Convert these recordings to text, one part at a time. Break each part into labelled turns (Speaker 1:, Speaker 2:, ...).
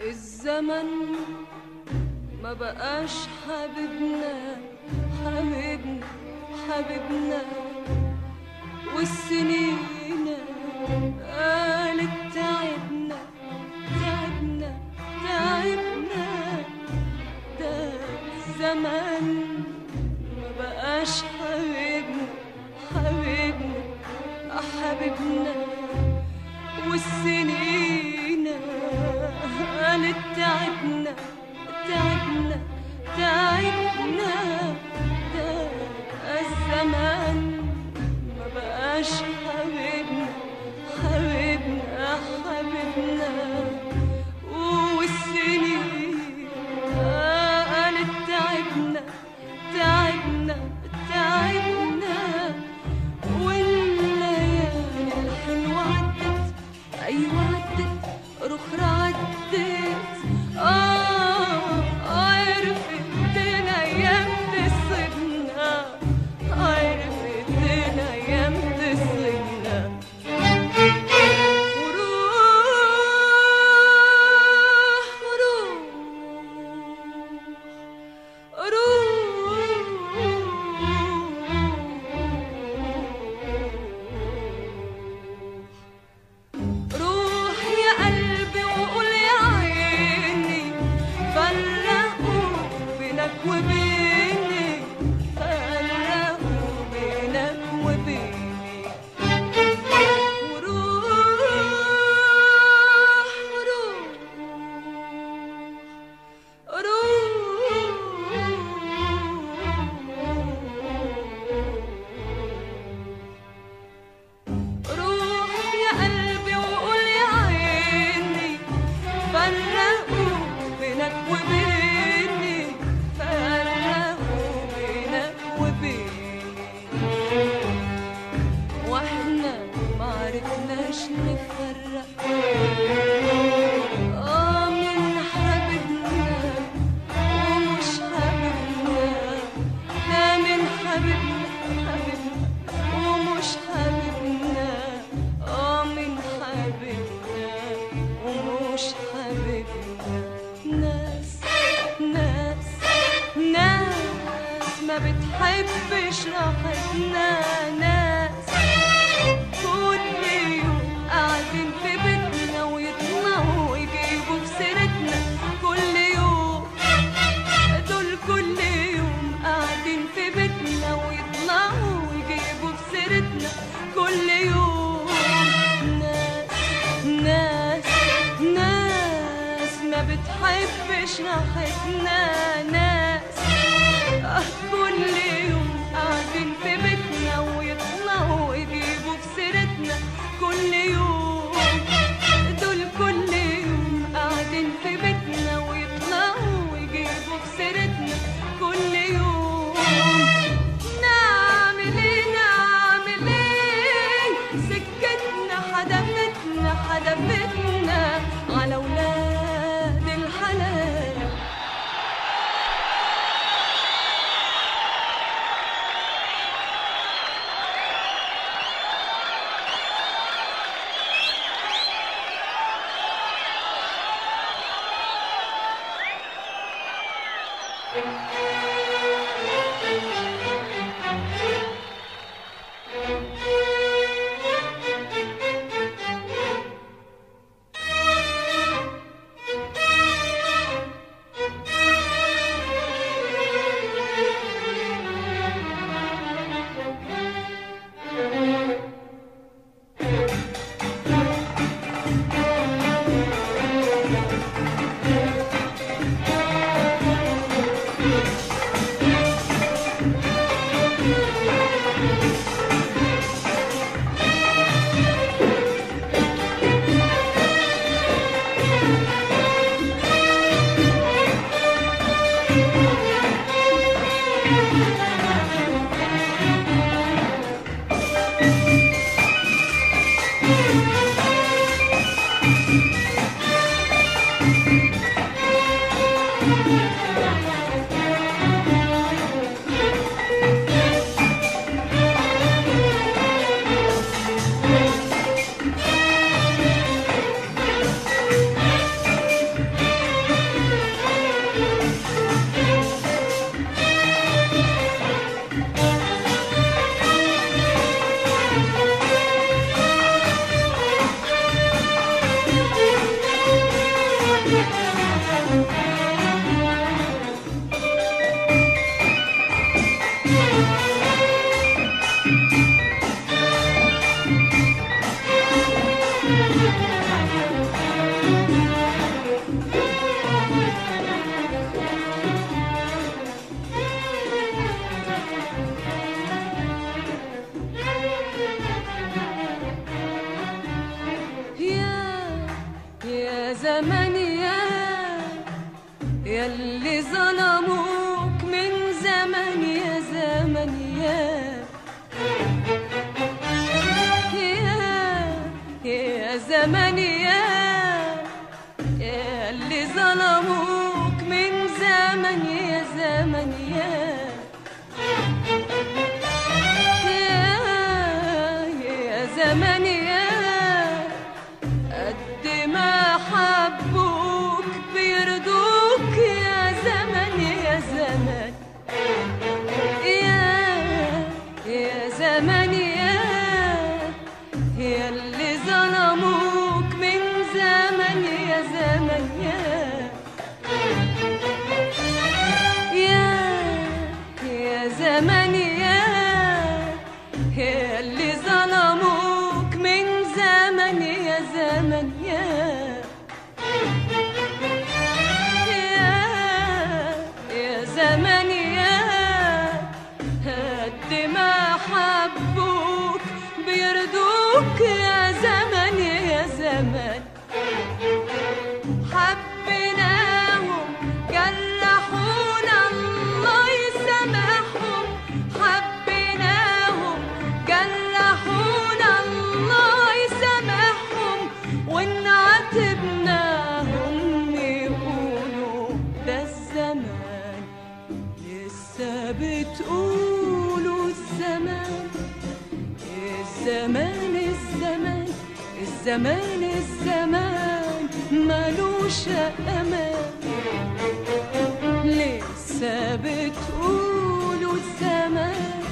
Speaker 1: الزمن ما بقاش حبيبنا حبيبنا حبيبنا، والسنين قالت تعبنا تعبنا تعبنا. ده الزمن ما بقاش حبيبنا حبيبنا حبيبنا، والسنين قالت تعبنا تعبنا تعبنا. ده الزمان ما بقاش حبيبنا حبيبنا حبيبنا، والسنين قالت تعبنا تعبنا تعبنا. والليالي الحلوة عدت، أيوة عدت، رخرة عدت. عرفت الأيام تصيبنا، عرفت الأيام تصيبنا. وروح وروح روح يا قلبي وقول يا عيني، فرقوا بينك وبيني، فرقوا بينك وبيني. وروح وروح روح يا قلبي وقول يا عيني، فرقوا بينك وبيني، فرقوا بينك وبيني. واحنا معرفناش نفرق من حبيبنا ومش حبيبنا، ده من حبيبنا حبيبنا ومش حبيبنا، من حبيبنا ومش حبيبنا. ناس ناس ناس ما بتحبش راحتنا، ناس كل يوم قاعدين في بيتنا ويطلعوا ويجيبوا في سيرتنا. كل يوم دول كل يوم قاعدين في بيتنا ويطلعوا ويجيبوا في سيرتنا. كل يوم ناس ناس ناس ما بتحبش راحتنا، ناس كل يوم قاعدين في بيتنا ويطلعوا ويجيبوا في سيرتنا. كل يوم دول كل يوم قاعدين في بيتنا ويطلعوا ويجيبوا في سيرتنا. كل يوم نعمل ايه نعمل ايه، سكتنا حدفتنا حدفتنا على ولاد الحلال. زمان يا اللي ظلموك من زمن يا زمن يا زمان قد ما حبوك بيرضوك يا زمن يا زمن يا زمن يا اللي ظلموك من زمن يا زمن يا زمن يا اللي ظلموك من زمن يا زمن يا زمن قد ما حبوك بيرضوك يا زمن يا زمن حبيناهم جرحونا الله يسامحهم حبيناهم جرحونا الله يسامحهم وإن عاتبناهم يقولوا ده الزمان لسه بتقولوا الزمان الزمان الزمان الزمان مالوش أمان لسه بتقولوا الزمان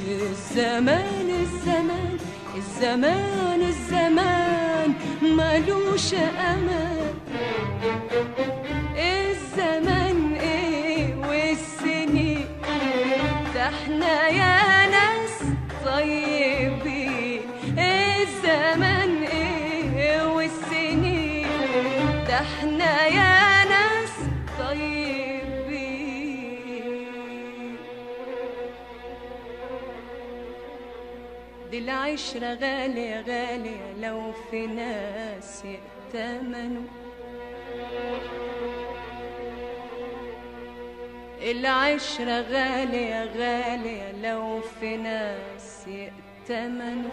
Speaker 1: الزمان الزمان الزمان الزمان مالوش أمان الزمان ايه والسنين ده احنا يا ناس طيبين الزمان ايه والسنين ده احنا يا ناس طيبين دي العشرة غالية غالية لو في ناس يأتمنوا العشرة غالية غالية لو في ناس يأتمنوا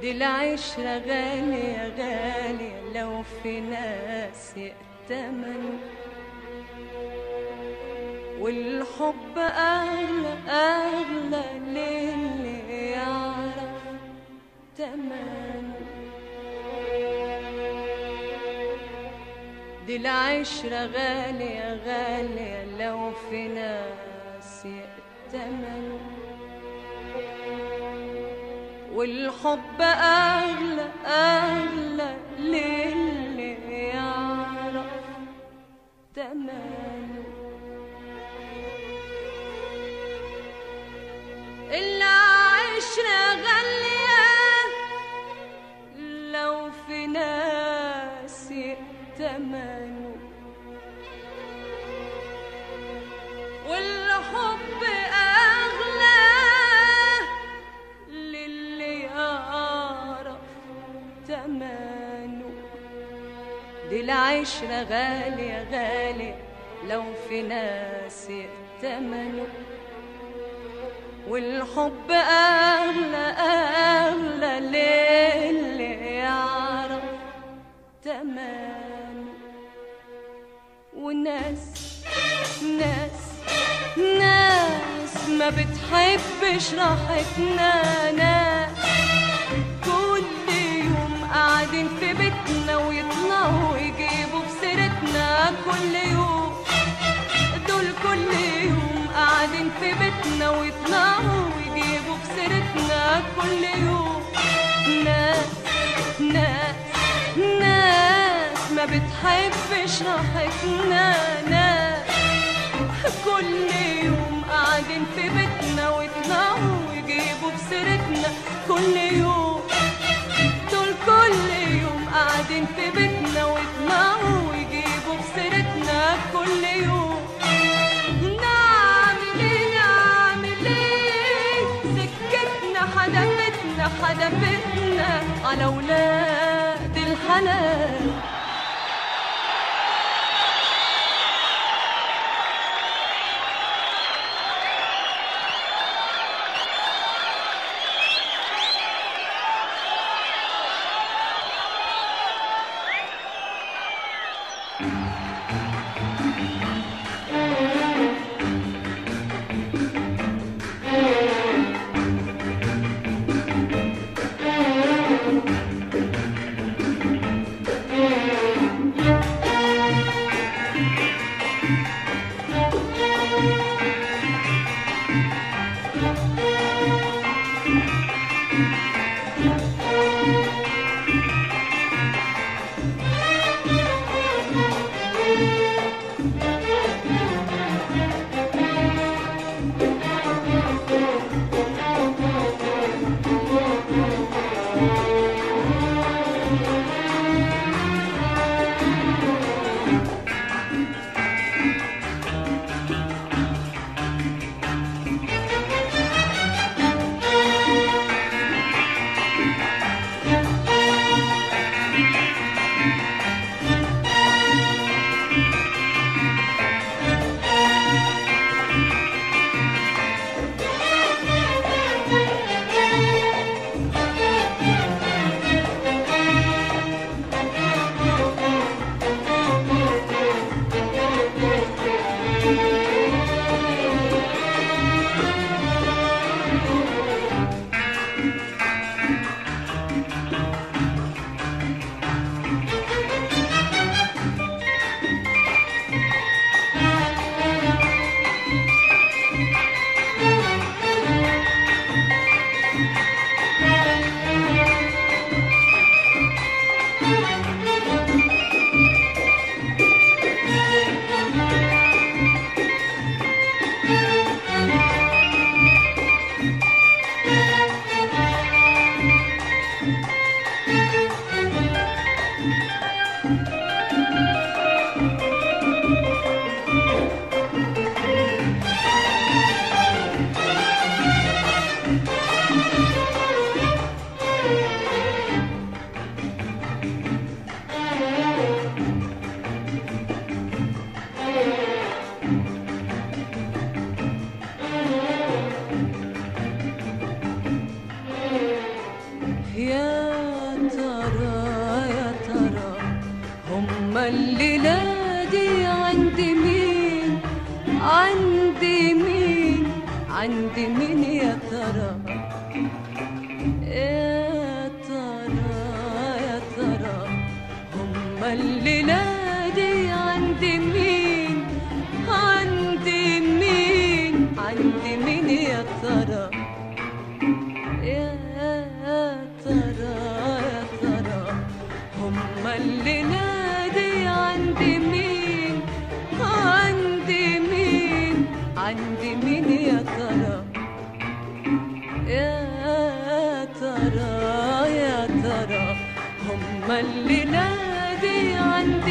Speaker 1: دي العشرة غالية غالية لو في ناس يأتمنوا والحب أغلى أغلى للي يعرف تمنه دي العشرة غالية غالية لو في ناس يأتمنوا والحب أغلى أغلى للي يعرف تمنه العشرة غالية لو في ناس يأتمنوا والحب أغلى للي يعرف تمنه دي العشرة غالية غالية لو في ناس يأتمنوا والحب أغلى أغلى للي يعرف تمنه وناس ناس ما بتحبش راحتنا ناس كل يوم قاعدين في بيتنا ويطلعوا يجيبوا في سيرتنا كل يوم دول كل يوم قاعدين في بيتنا ويطلعوا ويجيبوا في سيرتنا كل يوم ناس ما بتحبش راحتنا ناس كل يوم قاعدين في بيتنا ويطلعوا ويجيبوا في سيرتنا كل يوم دول كل يوم قاعدين في بيتنا ويطلعوا ويجيبوا في سيرتنا كل يوم حدفتنا على ولاد الحلال الليلة دي عند مين؟ عند مين يا ترى؟ يا ترى هما الليلة دي عند مين؟ عند مين يا ترى؟ يا ترى هما الليلة دي عند مين؟ عند مين يا ترى؟ يا ترى هما الليلة دي عند